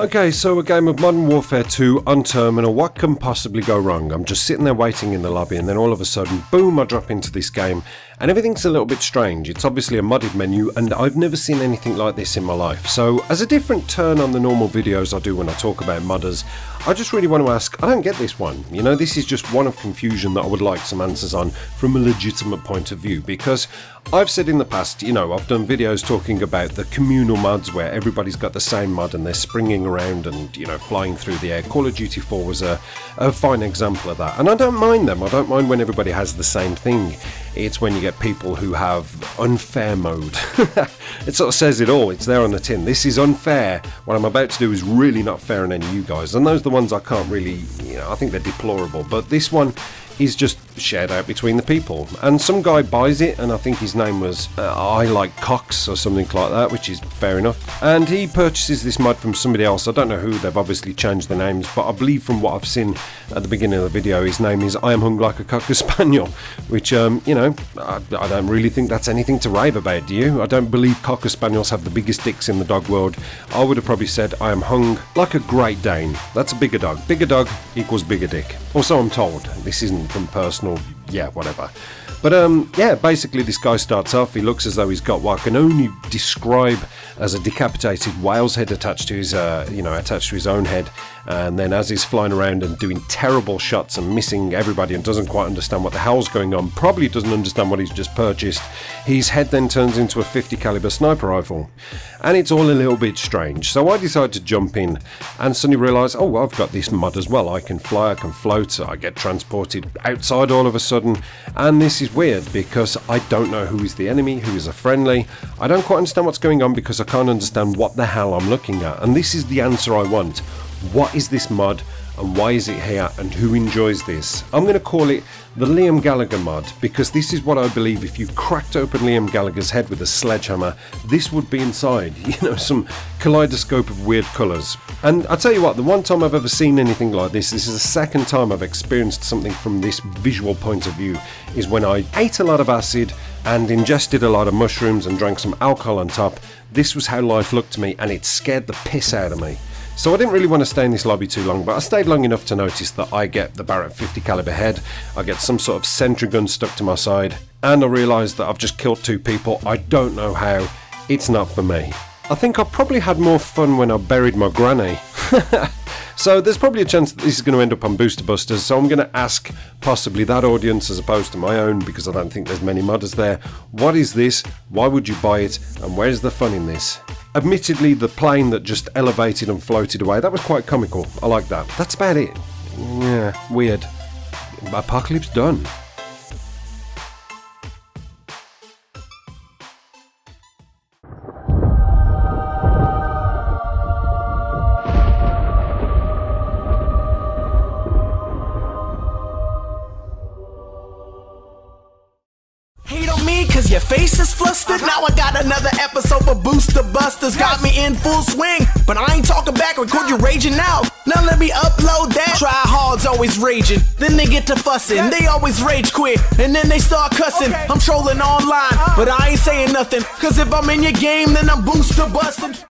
Okay, so a game of Modern Warfare 2 on terminal. What can possibly go wrong? I'm just sitting there waiting in the lobby, and then all of a sudden, boom, I drop into this game, and everything's a little bit strange. It's obviously a modded menu, and I've never seen anything like this in my life. So, as a different turn on the normal videos I do when I talk about modders, I just really want to ask, I don't get this one. You know, this is just one of confusion that I would like some answers on from a legitimate point of view, because I've said in the past, you know, I've done videos talking about the communal mods where everybody's got the same mod and they're springing around and, you know, flying through the air. Call of Duty 4 was a fine example of that, and I don't mind them. I don't mind when everybody has the same thing. It's when you get people who have unfair mode. It sort of says it all. It's there on the tin. This is unfair. What I'm about to do is really not fair on any of you guys, and those are the ones I can't really, you know, I think they're deplorable. But this one is just shared out between the people, and some guy buys it, and I think his name was I Like Cox or something like that, which is fair enough, and he purchases this mod from somebody else. I don't know who, they've obviously changed the names, but I believe from what I've seen at the beginning of the video, his name is I Am Hung Like a Cocker Spaniel, which you know, I don't really think that's anything to rave about, do you? I don't believe Cocker Spaniels have the biggest dicks in the dog world. I would have probably said I am hung like a Great Dane. That's a bigger dog. Bigger dog equals bigger dick. Also, I'm told. This isn't from personal, yeah, whatever. But yeah, basically this guy starts off, he looks as though he's got what I can only describe as a decapitated whale's head attached to his, you know, attached to his own head. And then as he's flying around and doing terrible shots and missing everybody and doesn't quite understand what the hell's going on, probably doesn't understand what he's just purchased, his head then turns into a 50 caliber sniper rifle. And it's all a little bit strange. So I decided to jump in and suddenly realise, oh, well, I've got this mod as well. I can fly, I can float, I get transported outside all of a sudden. And this is weird because I don't know who is the enemy, who is a friendly. I don't quite understand what's going on because I can't understand what the hell I'm looking at. And this is the answer I want. What is this mod, and why is it here, and who enjoys this? I'm going to call it the Liam Gallagher mod, because this is what I believe if you cracked open Liam Gallagher's head with a sledgehammer, this would be inside, you know, some kaleidoscope of weird colours. And I tell you what, the one time I've ever seen anything like this is the second time I've experienced something from this visual point of view, is when I ate a lot of acid and ingested a lot of mushrooms and drank some alcohol on top. This was how life looked to me, and it scared the piss out of me. So I didn't really want to stay in this lobby too long, but I stayed long enough to notice that I get the Barrett 50 caliber head, I get some sort of sentry gun stuck to my side, and I realised that I've just killed 2 people. I don't know how. It's not for me. I think I probably had more fun when I buried my granny. So there's probably a chance that this is going to end up on Booster Busters, so I'm going to ask possibly that audience as opposed to my own, because I don't think there's many modders there. What is this? Why would you buy it? And where's the fun in this? Admittedly, the plane that just elevated and floated away, that was quite comical. I like that. That's about it. Yeah, weird. Apocalypse done. Cause your face is flustered. Now I got another episode for Booster Busters. Got me in full swing, but I ain't talking back. Record you raging now. Now let me upload that. Try hard's always raging, then they get to fussing. They always rage quit, and then they start cussing. I'm trolling online, but I ain't saying nothing. Cause if I'm in your game, then I'm Booster Busting.